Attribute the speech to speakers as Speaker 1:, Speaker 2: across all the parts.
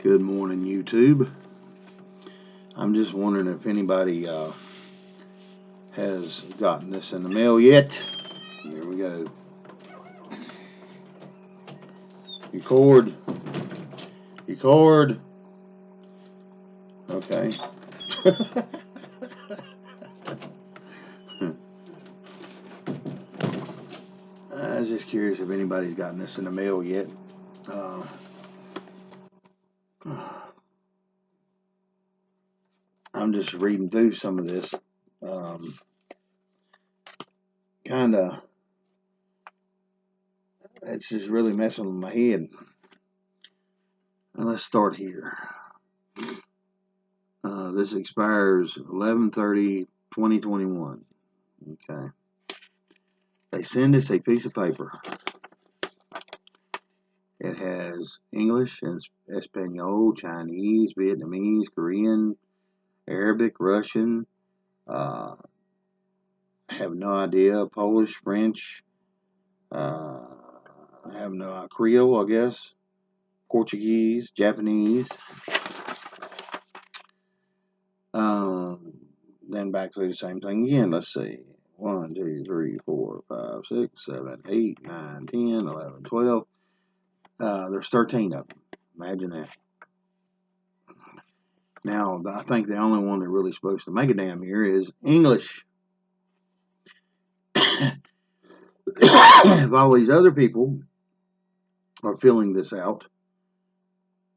Speaker 1: Good morning, YouTube. I'm just wondering if anybody has gotten this in the mail yet. Here we go. Record. Okay. I was just curious if anybody's gotten this in the mail yet. I'm just reading through some of this. It's just really messing with my head. Let's start here. This expires 11/30/2021. Okay. They send us a piece of paper. It has English and Espanol, Chinese, Vietnamese, Korean, Arabic, Russian. I have no idea. Polish, French. I have no Creole, I guess. Portuguese, Japanese. Then back to the same thing again. Let's see. 1, 2, 3, 4, 5, 6, 7, 8, 9, 10, 11, 12. There's 13 of them. Imagine that. Now, I think the only one that really supposed to make a damn here is English. If all these other people are filling this out,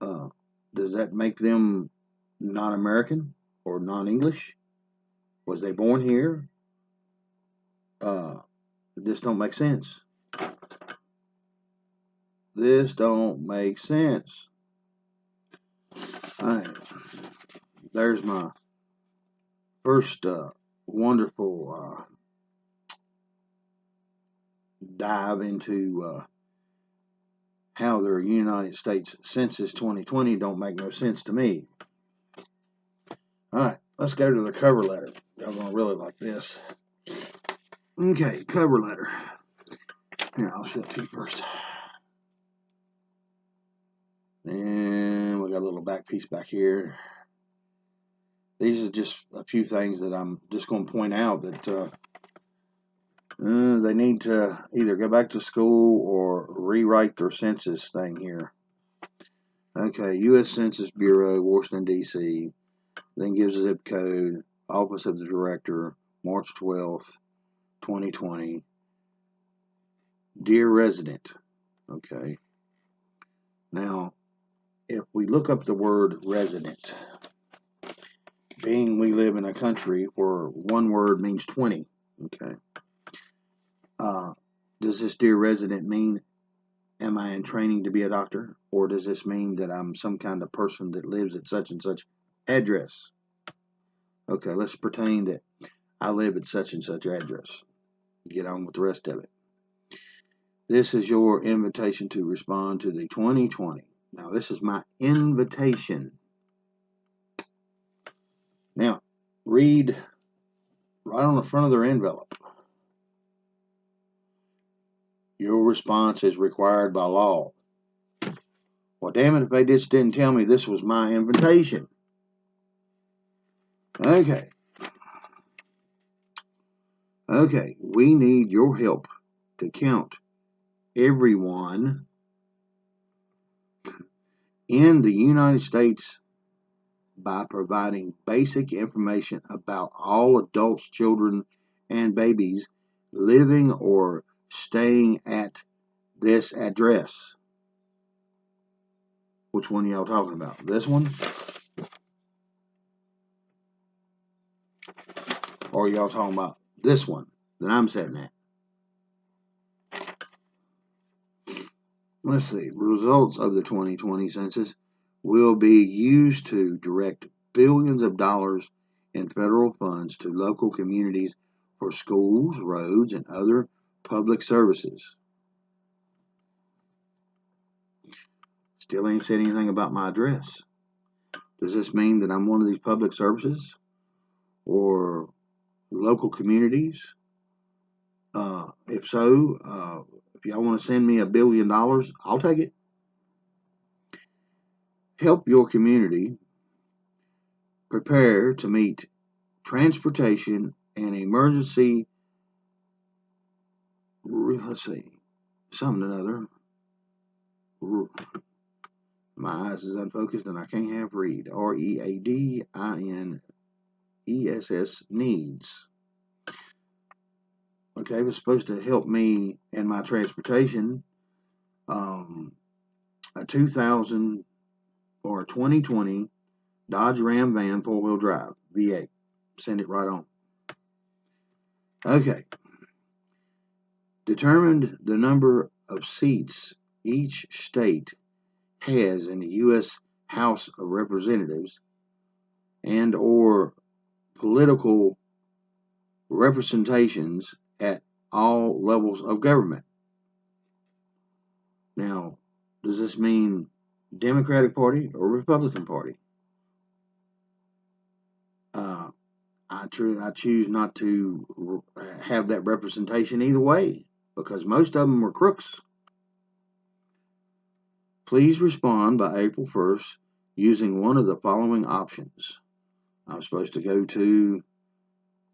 Speaker 1: does that make them non-American or non-English? Was they born here? This don't make sense. This don't make sense. All right. There's my first wonderful dive into how the United States Census 2020 don't make no sense to me. All right, let's go to the cover letter. Y'all gonna really like this. Okay, cover letter. Here, I'll show it to you first. And we got a little back piece back here. These are just a few things that I'm just going to point out that they need to either go back to school or rewrite their census thing here. Okay, U.S. Census Bureau, Washington, D.C., then gives a zip code, Office of the Director, March 12th, 2020. Dear resident. Okay. Now, if we look up the word resident, being we live in a country where one word means 20, okay, does this dear resident mean, am I in training to be a doctor? Or does this mean that I'm some kind of person that lives at such and such address? Okay, let's pretend that I live at such and such address. Get on with the rest of it. This is your invitation to respond to the 2020. Now, this is my invitation. Now, read right on the front of their envelope. Your response is required by law. Well, damn it if they just didn't tell me this was my invitation. Okay. Okay, we need your help to count everyone in the United States by providing basic information about all adults, children, and babies living or staying at this address. Which one are y'all talking about? This one? Or are y'all talking about this one that I'm sitting at? Let's see. Results of the 2020 census will be used to direct billions of dollars in federal funds to local communities for schools, roads, and other public services. Still ain't said anything about my address. Does this mean that I'm one of these public services or local communities? If so, if y'all want to send me $1 billion, I'll take it. help your community prepare to meet transportation and emergency, let's see, something or another. My eyes is unfocused and I can't have read. READINESS needs. Okay, it was supposed to help me in my transportation. A 2000 or a 2020 Dodge Ram van 4-wheel drive V8. Send it right on. Okay. Determined the number of seats each state has in the U.S. House of Representatives and or political representations at all levels of government. Now, does this mean Democratic Party or Republican Party? I choose not to have that representation either way because most of them are crooks. Please respond by April 1st using one of the following options. I'm supposed to go to,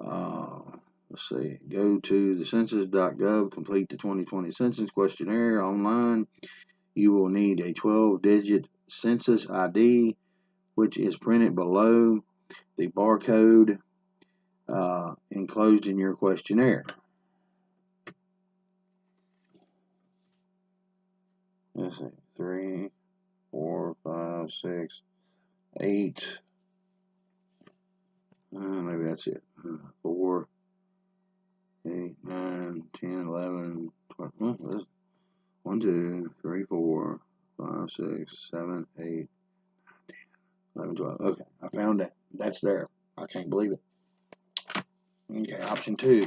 Speaker 1: go to the census.gov, complete the 2020 census questionnaire online. You will need a 12-digit census ID, which is printed below the barcode enclosed in your questionnaire. Let's see, 3, 4, 5, 6, 8. Maybe that's it. 4, 8, 9, 10, 11, 12. 1, 2, 3, 4, 5, 6, 7, 8, 11, 12. Okay, I found that. That's there. I can't believe it. Okay, option 2.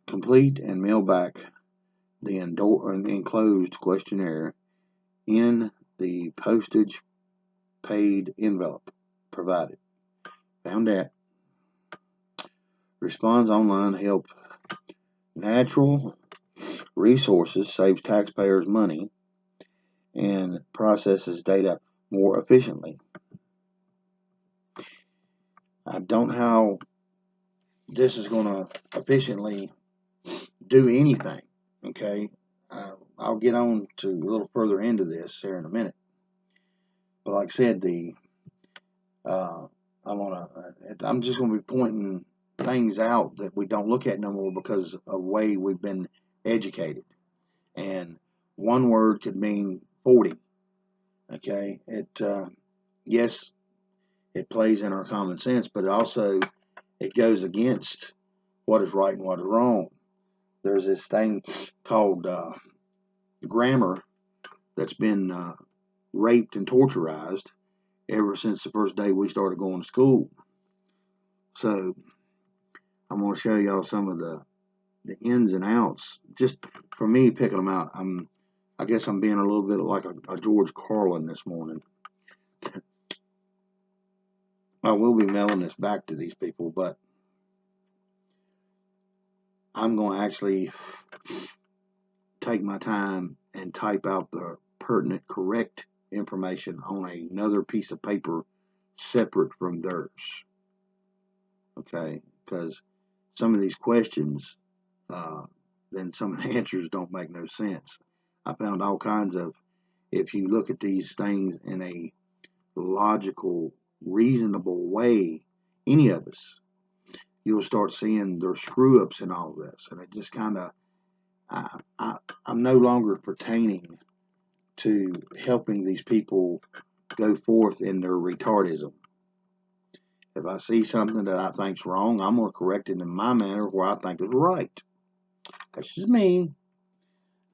Speaker 1: Complete and mail back the enclosed questionnaire in the postage paid envelope provided. Found that. Response online help natural resources, saves taxpayers money, and processes data more efficiently. I don't know how this is going to efficiently do anything. Okay, I'll get on to a little further into this here in a minute. But like I said, I'm just going to be pointing things out that we don't look at no more because of the way we've been educated. And one word could mean 40. Okay, yes, it plays in our common sense, but it goes against what is right and what is wrong. There's this thing called grammar that's been raped and torturized ever since the first day we started going to school. So I'm going to show y'all some of the ins and outs. Just for me picking them out, I guess I'm being a little bit like a George Carlin this morning. I will be mailing this back to these people, but I'm going to actually take my time and type out the pertinent, correct information on another piece of paper separate from theirs. Okay, because some of these questions, then some of the answers don't make no sense. I found all kinds of, if you look at these things in a logical, reasonable way, any of us, you'll start seeing their screw ups in all this. And it just kind of, I'm no longer pertaining to helping these people go forth in their retardism. If I see something that I think's wrong, I'm going to correct it in my manner where I think is right. That's just me.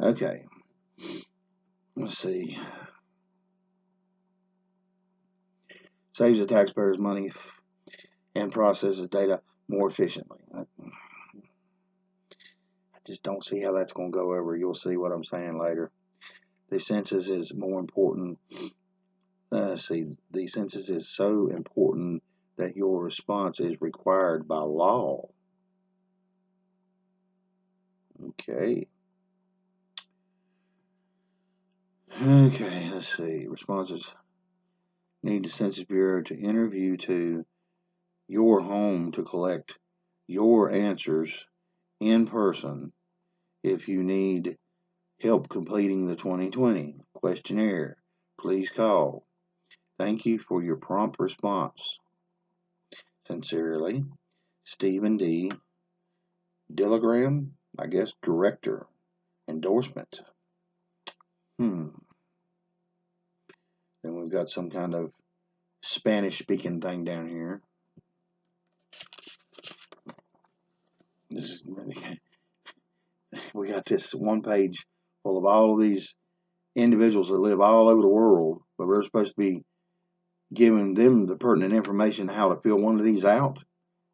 Speaker 1: Okay. Let's see. Saves the taxpayers money and processes data more efficiently. I just don't see how that's going to go over. You'll see what I'm saying later. The census is more important. The census is so important that your response is required by law. Okay. Okay, let's see. Responses need the Census Bureau to interview to your home to collect your answers in person. If you need help completing the 2020 questionnaire, please call. Thank you for your prompt response. Sincerely, Stephen D. Dillagram, I guess, Director. Endorsement. Then we've got some kind of Spanish speaking thing down here. We got this one page full of all of these individuals that live all over the world, but we're supposed to be giving them the pertinent information how to fill one of these out.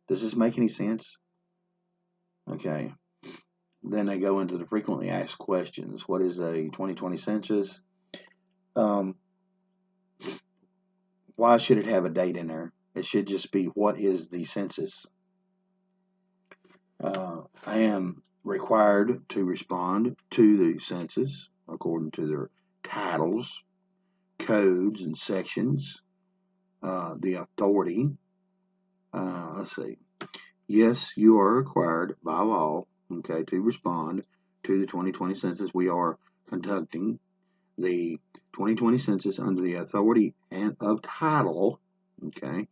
Speaker 1: Does this make any sense? Okay. Then they go into the frequently asked questions. What is a 2020 census? Why should it have a date in there? It should just be, what is the census? I am required to respond to the census according to their titles, codes, and sections. The authority. Let's see. Yes, you are required by law, okay, to respond to the 2020 census. We are conducting the 2020 census under the authority and of title. Okay,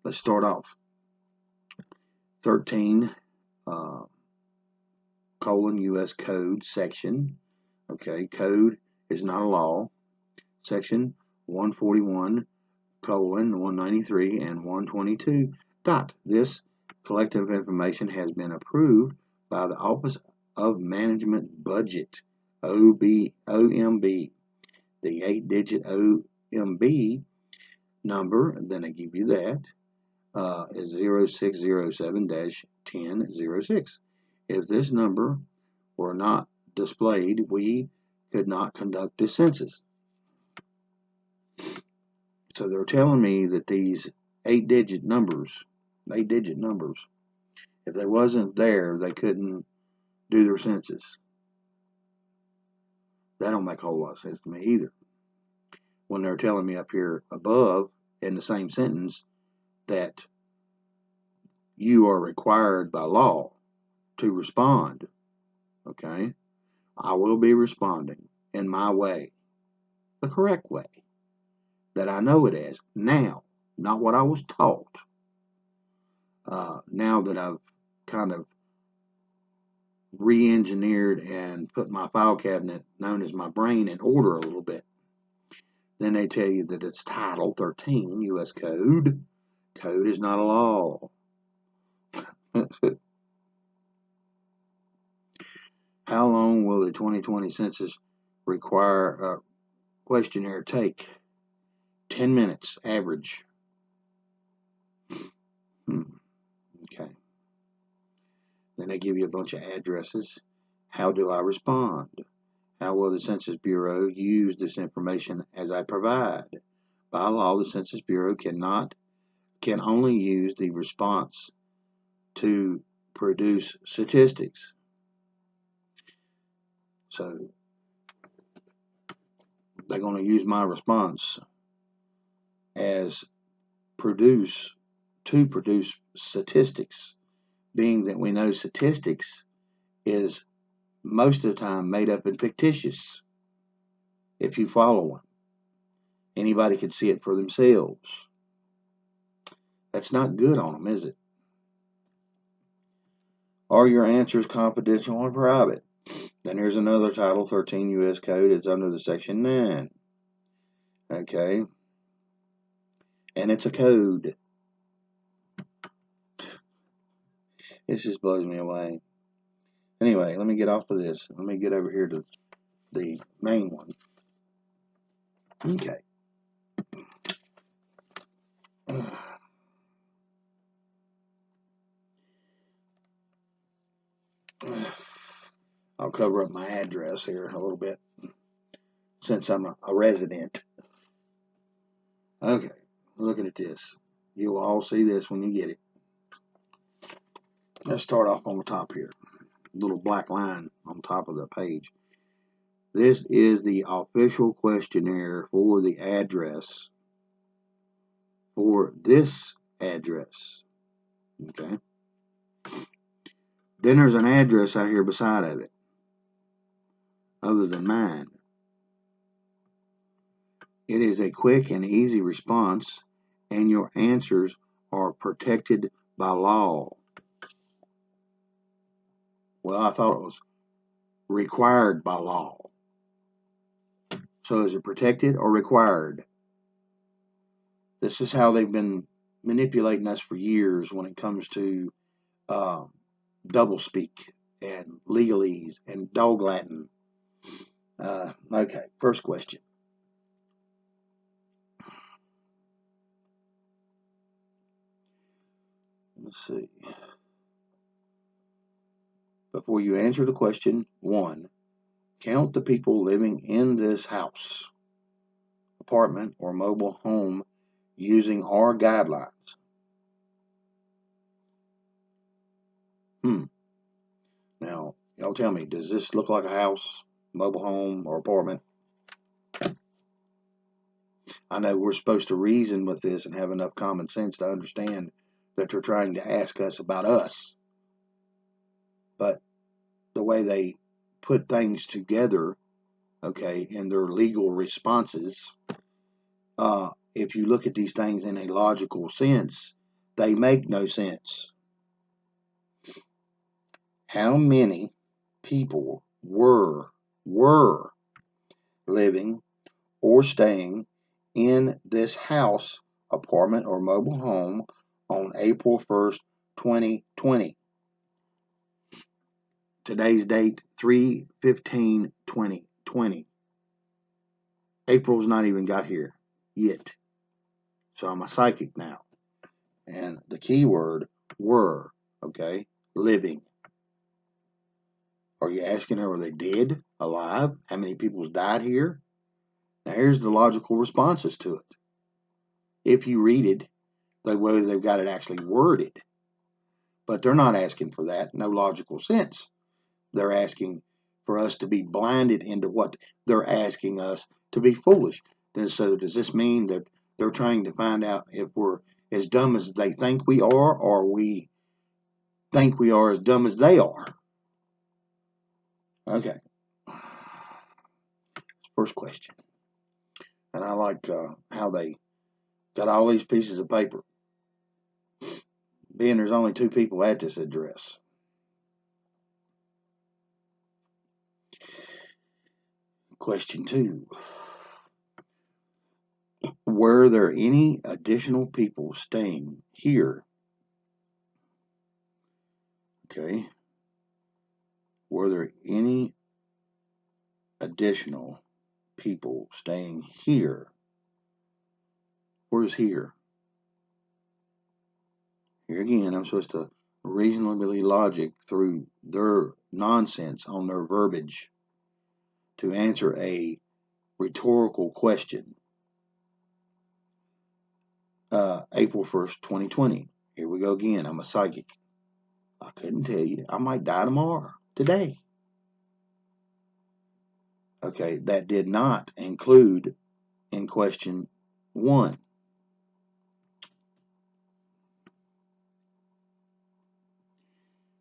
Speaker 1: let's start off. 13 colon U.S. Code section. Okay, code is not a law. Section 141 colon 193 and 122 dot. This collective information has been approved by the Office of Management Budget, OMB. The 8-digit OMB number, then I give you that, is 0607-1006. If this number were not displayed, we could not conduct this census. So they're telling me that these 8-digit numbers, if they wasn't there, they couldn't do their census. That don't make a whole lot of sense to me either. When they're telling me up here above in the same sentence that you are required by law to respond, okay, I will be responding in my way, the correct way, that I know it as now, not what I was taught. Now that I've kind of re-engineered and put my file cabinet, known as my brain, in order a little bit. Then they tell you that it's Title 13 U.S. Code. Code is not a law. How long will the 2020 census require questionnaire take? 10 minutes average. Okay. Then they give you a bunch of addresses. How do I respond? How will the Census Bureau use this information as I provide? By law, the Census Bureau can only use the response to produce statistics. So they're going to use my response as produce statistics, being that we know statistics is most of the time made up and fictitious. If you follow one, anybody can see it for themselves. That's not good on them, is it? Are your answers confidential or private? Then here's another Title 13 U.S. Code. It's under the Section 9. Okay. And it's a code. This just blows me away. Anyway, let me get off of this. Let me get over here to the main one. Okay. I'll cover up my address here a little bit since I'm a resident. Okay, looking at this. You will all see this when you get it. Let's start off on the top here. Little black line on top of the page. This is the official questionnaire for the address for this address. Okay. Then there's an address out here beside of it, other than mine. It is a quick and easy response, and your answers are protected by law. Well, I thought it was required by law. So is it protected or required? This is how they've been manipulating us for years when it comes to doublespeak and legalese and dog Latin. Okay, first question. Let's see. Before you answer the question, 1, count the people living in this house, apartment, or mobile home using our guidelines. Now, y'all tell me, does this look like a house, mobile home, or apartment? I know we're supposed to reason with this and have enough common sense to understand that they're trying to ask us about us. But the way they put things together, okay, in their legal responses, if you look at these things in a logical sense, they make no sense. How many people were living or staying in this house, apartment, or mobile home on April 1st, 2020? Today's date, 3/15/2020. April's not even got here yet. So I'm a psychic now. And the key word, were, okay, living. Are you asking her, are they dead, alive? How many people's died here? Now here's the logical responses to it. If you read it, the way they've got it actually worded. But they're not asking for that, no logical sense. They're asking for us to be blinded into what they're asking us to be foolish. And so does this mean that they're trying to find out if we're as dumb as they think we are, or we think we are as dumb as they are? Okay. First question. And I like how they got all these pieces of paper, being there's only 2 people at this address. Question 2. Were there any additional people staying here? Okay. Were there any additional people staying here? Where's here? Here again, I'm supposed to reasonably logic through their nonsense on their verbiage to answer a rhetorical question. April 1st, 2020. Here we go again. I'm a psychic. I couldn't tell you. I might die tomorrow, today. Okay, that did not include in question 1.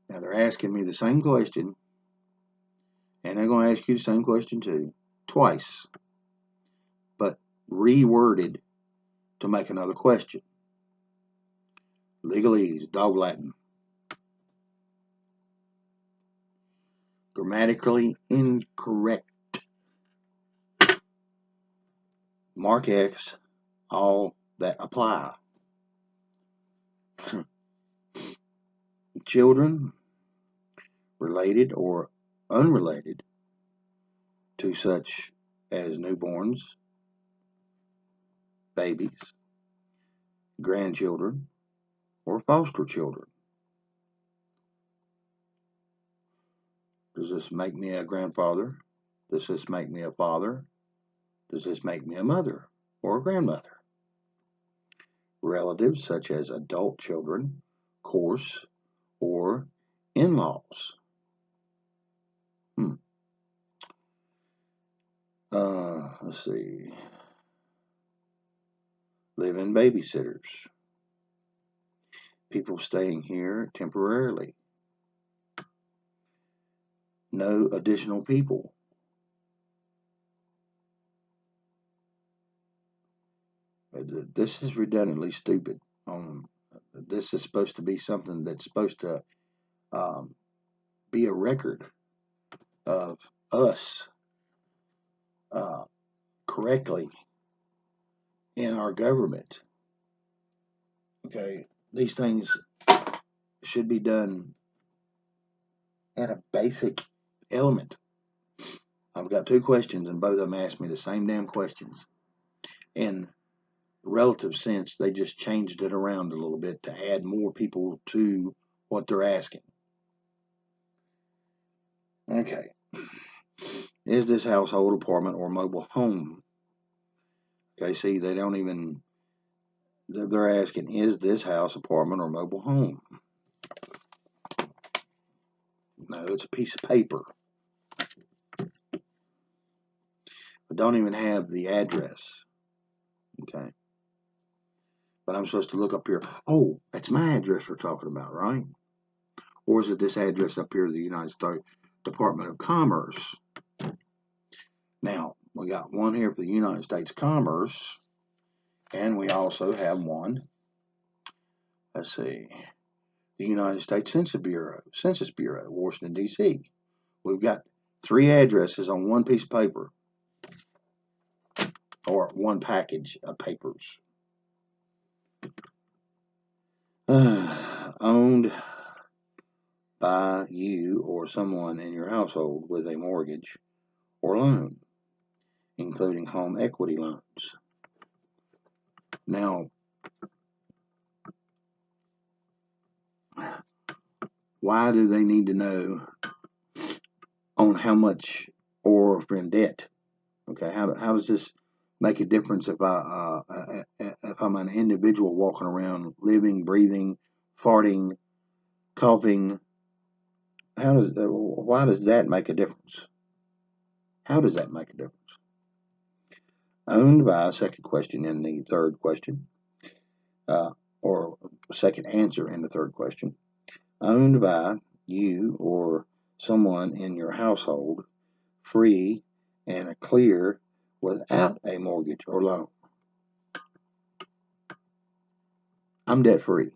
Speaker 1: Now they're asking me the same question, and they're going to ask you the same question too, twice, but reworded to make another question. Legalese, dog Latin. Grammatically incorrect. Mark X, all that apply. Children, related or unrelated to such as newborns, babies, grandchildren, or foster children. Does this make me a grandfather? Does this make me a father? Does this make me a mother or a grandmother? Relatives such as adult children, course, or in-laws. Let's see. Live-in babysitters. People staying here temporarily. No additional people. This is redundantly stupid. This is supposed to be something that's supposed to be a record of us uh, correctly in our government. Okay, these things should be done at a basic element. I've got two questions, and both of them asked me the same damn questions. In relative sense, they just changed it around a little bit to add more people to what they're asking. Okay. Is this household, apartment, or mobile home? Okay, see, they don't even, they're asking, is this house, apartment, or mobile home? No, it's a piece of paper. I don't even have the address. Okay. But I'm supposed to look up here. Oh, that's my address we're talking about, right? Or is it this address up here, the United States Department of Commerce? Now, we got one here for the United States Commerce, and we also have one, let's see, the United States Census Bureau, Washington, D.C. We've got three addresses on one piece of paper, or one package of papers. Owned by you or someone in your household with a mortgage or loan, including home equity loans. Now, why do they need to know on how much or if they're in debt? Okay, how does this make a difference if I'm an individual walking around, living, breathing, farting, coughing? Why does that make a difference? How does that make a difference? Owned by, second question in the third question, or second answer in the third question. Owned by you or someone in your household, free and clear without a mortgage or loan. I'm debt free.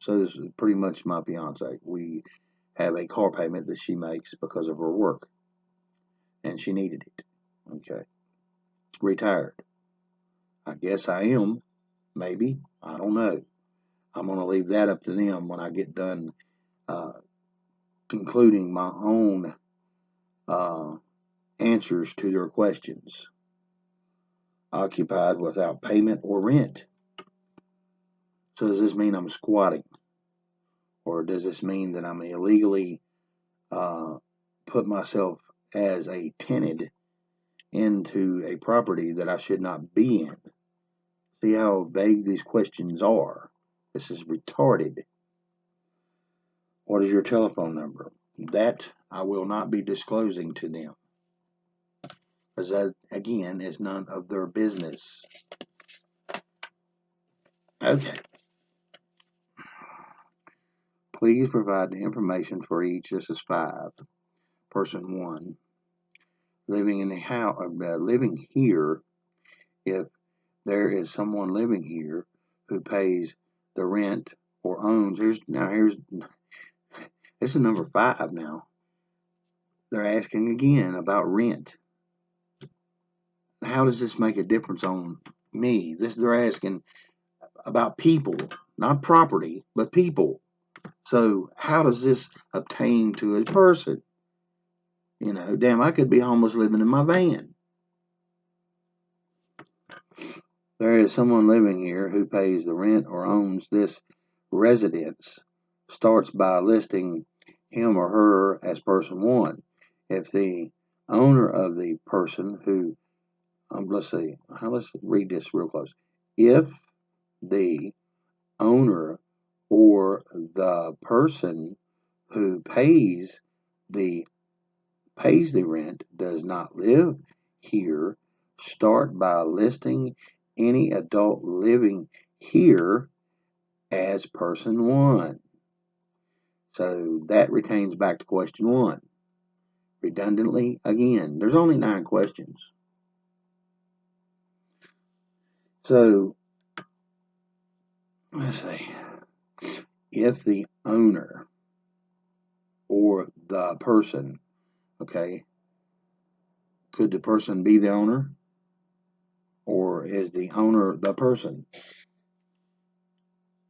Speaker 1: So this is pretty much my fiance. We have a car payment that she makes because of her work. And she needed it. Okay. Retired. I guess I am. Maybe. I don't know. I'm going to leave that up to them when I get done concluding my own answers to their questions. Occupied without payment or rent. So does this mean I'm squatting? Or does this mean that I'm illegally put myself as a tenant into a property that I should not be in? See how vague these questions are? This is retarded. What is your telephone number? That I will not be disclosing to them. Because that, again, is none of their business. Okay. Please provide the information for each. This is 5. Person 1. Living in the house, living here. If there is someone living here who pays the rent or owns. This is number 5 now. They're asking again about rent. How does this make a difference on me? They're asking about people, not property, but people. So how does this obtain to a person? You know, damn, I could be homeless living in my van. There is someone living here who pays the rent or owns this residence. Starts by listing him or her as person 1. If the owner of the person who, let's read this real close. If the owner or the person who pays the rent does not live here. Start by listing any adult living here as person 1. So that retains back to question 1. Redundantly, again, there's only 9 questions. So, let's see. If the owner or the person, okay, could the person be the owner? Or is the owner the person?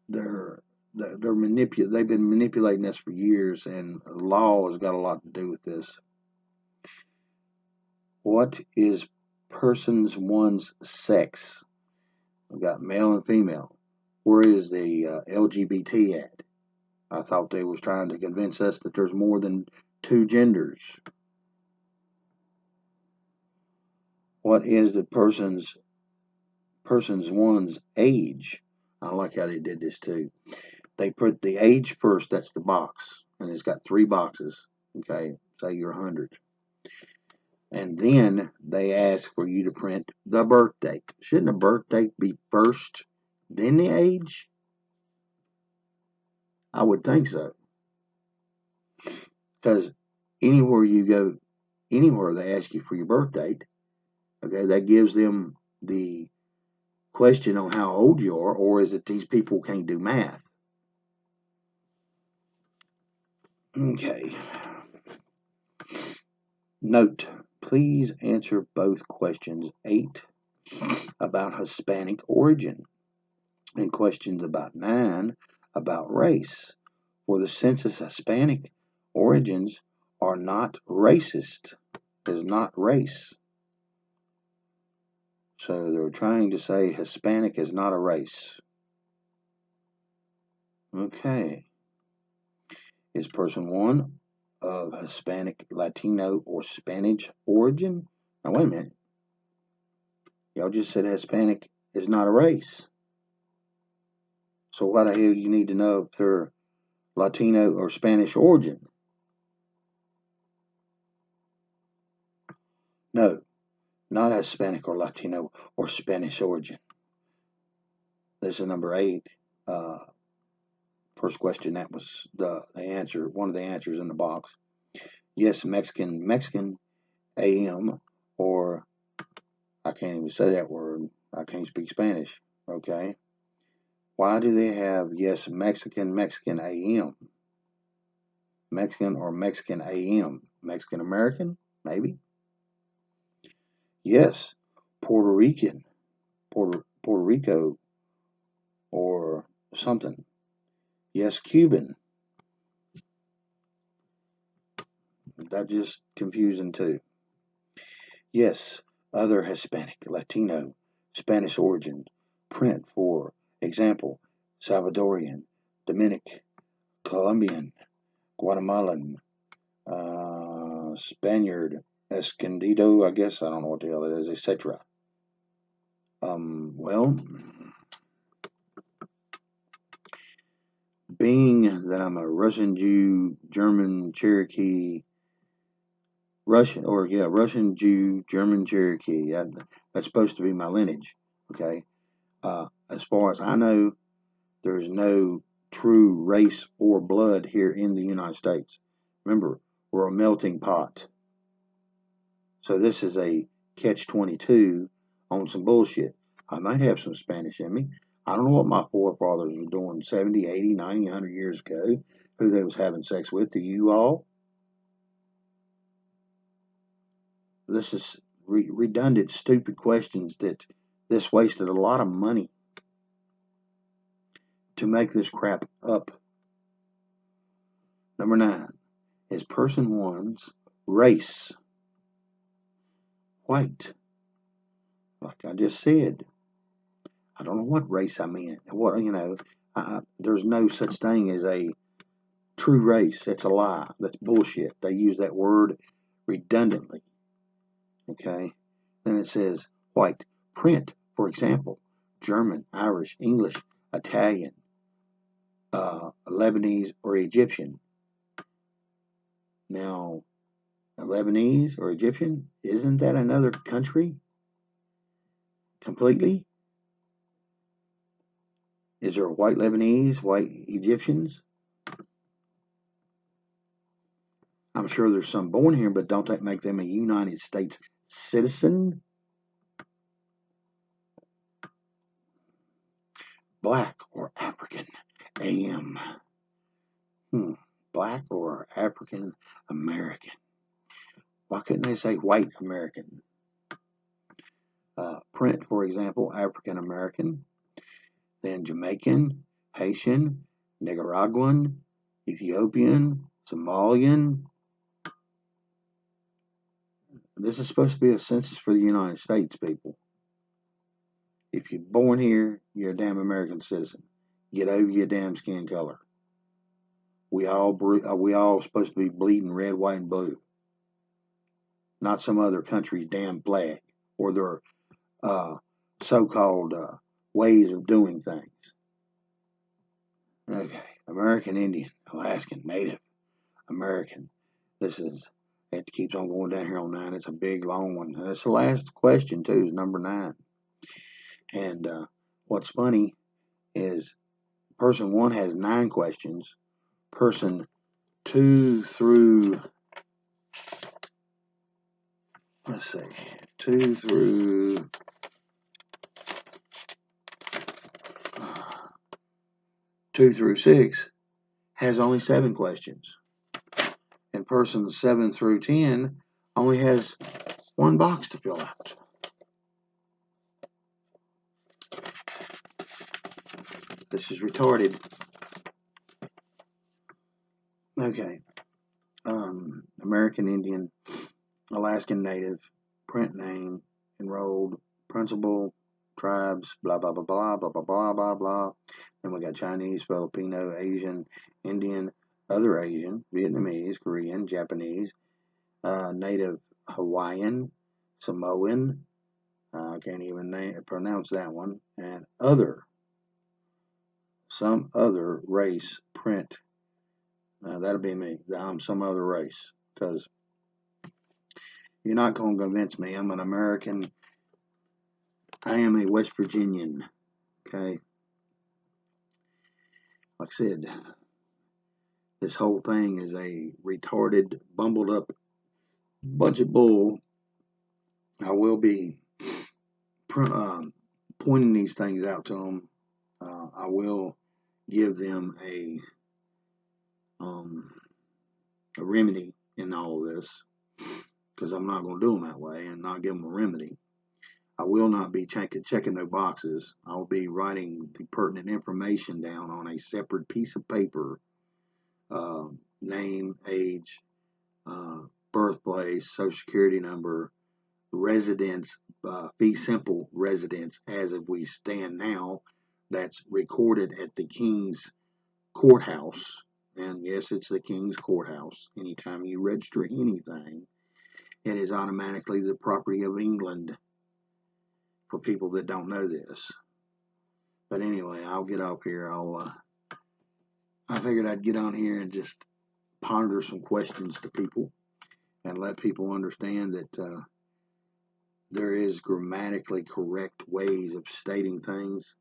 Speaker 1: They've been manipulating this for years, and law has got a lot to do with this. What is persons 1's sex? We've got male and female. Where is the LGBT at? I thought they was trying to convince us that there's more than 2 genders. What is the person's 1's age? I like how they did this too. They put the age first, that's the box, and it's got 3 boxes. Okay, say you're 100. And then they ask for you to print the birth date. Shouldn't the birth date be first, then the age? I would think so. Because anywhere you go, anywhere they ask you for your birth date, okay, that gives them the question on how old you are, or is it these people can't do math? Okay. Note, please answer both questions 8 about Hispanic origin and questions about 9 about race. For the census, Hispanic origins are not racist, is not race. So they're trying to say Hispanic is not a race. Okay. Is person 1 of Hispanic, Latino, or Spanish origin? Now, wait a minute. Y'all just said Hispanic is not a race. So why the hell you need to know if they're Latino or Spanish origin? No, not Hispanic or Latino or Spanish origin. This is number 8. First question, that was the answer, one of the answers in the box. Yes, Mexican, AM, or I can't even say that word. I can't speak Spanish. Okay. Why do they have yes, Mexican AM? Mexican or Mexican AM? Mexican American? Maybe. Yes, Puerto Rican, Puerto Rico, or something. Yes, Cuban. That's just confusing too. Yes, other Hispanic, Latino, Spanish origin. Print, for example, Salvadorian, Dominican, Colombian, Guatemalan, Spaniard, Escondido, I guess, I don't know what the hell it is, etc. Well, being that I'm a Russian Jew, German Cherokee, Russian Jew, German Cherokee, that's supposed to be my lineage, okay? As far as I know, there's no true race or blood here in the United States. Remember, we're a melting pot. So this is a catch-22 on some bullshit. I might have some Spanish in me. I don't know what my forefathers were doing 70, 80, 90, 100 years ago, who they was having sex with. Do you all? This is redundant, stupid questions that this wasted a lot of money to make this crap up. Number 9. Is person 1's race white? Like I just said. I don't know what race I'm in. There's no such thing as a true race. That's a lie. That's bullshit. They use that word redundantly. Okay? Then it says white. Print, for example, German, Irish, English, Italian, Lebanese, or Egyptian. Now, Lebanese or Egyptian? Isn't that another country completely? Is there white Lebanese, white Egyptians? I'm sure there's some born here, but don't that make them a United States citizen? Black or African? AM. Black or African American? Why couldn't they say white American? Print, for example, African American, then Jamaican, Haitian, Nicaraguan, Ethiopian, Somalian. This is supposed to be a census for the United States, people. If you're born here, you're a damn American citizen. Get over your damn skin color. We all supposed to be bleeding red, white, and blue. Not some other country's damn flag or their so-called ways of doing things. Okay, American Indian, Alaskan Native American. It keeps on going down here on 9. It's a big, long one. And it's the last question, too, is number 9. And what's funny is person 1 has 9 questions. Person 2 through, 2 through 2 through 6 has only 7 questions. And person 7 through 10 only has 1 box to fill out. This is retarded. Okay. American Indian, Alaskan Native, print name, enrolled, principal, tribes, blah, blah, blah, blah, blah, blah, blah, blah, blah. Then we got Chinese, Filipino, Asian, Indian, other Asian, Vietnamese, Korean, Japanese, Native Hawaiian, Samoan, I can't even pronounce that one, and other, some other race, print. That'll be me. I'm some other race, because you're not going to convince me. I'm an American. I am a West Virginian. Okay. Like I said, this whole thing is a retarded, bumbled up bunch of bull. I will be pointing these things out to them. I will give them a remedy in all this, because I'm not going to do them that way and not give them a remedy. I will not be checking no boxes. I'll be writing the pertinent information down on a separate piece of paper. Name, age, birthplace, social security number, residence, fee simple residence as of we stand now, that's recorded at the King's Courthouse. And yes, it's the King's Courthouse. Anytime you register anything, it is automatically the property of England, for people that don't know this. But anyway, I'll get up here. I figured I'd get on here and just ponder some questions to people and let people understand that there is grammatically correct ways of stating things,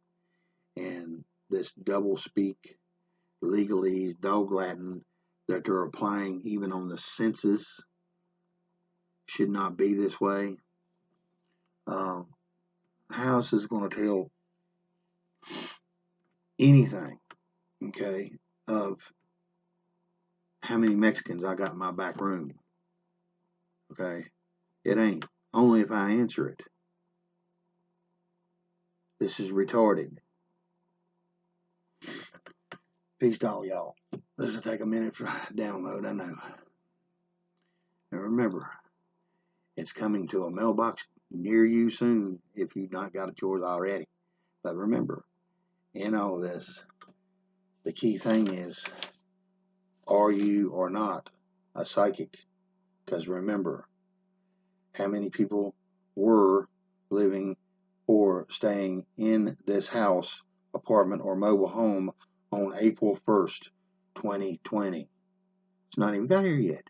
Speaker 1: and this double speak, legalese, dog Latin that they're applying even on the census should not be this way. How is this going to tell anything, okay, of how many Mexicans I got in my back room? Okay, it ain't. Only if I answer it. This is retarded. Peace to all y'all. This will take a minute for download, I know. And remember, it's coming to a mailbox near you soon if you've not got it yours already. But remember, in all this, the key thing is, are you or not a psychic? Because remember, how many people were living or staying in this house, apartment, or mobile home on April 1st, 2020? It's not even got here yet.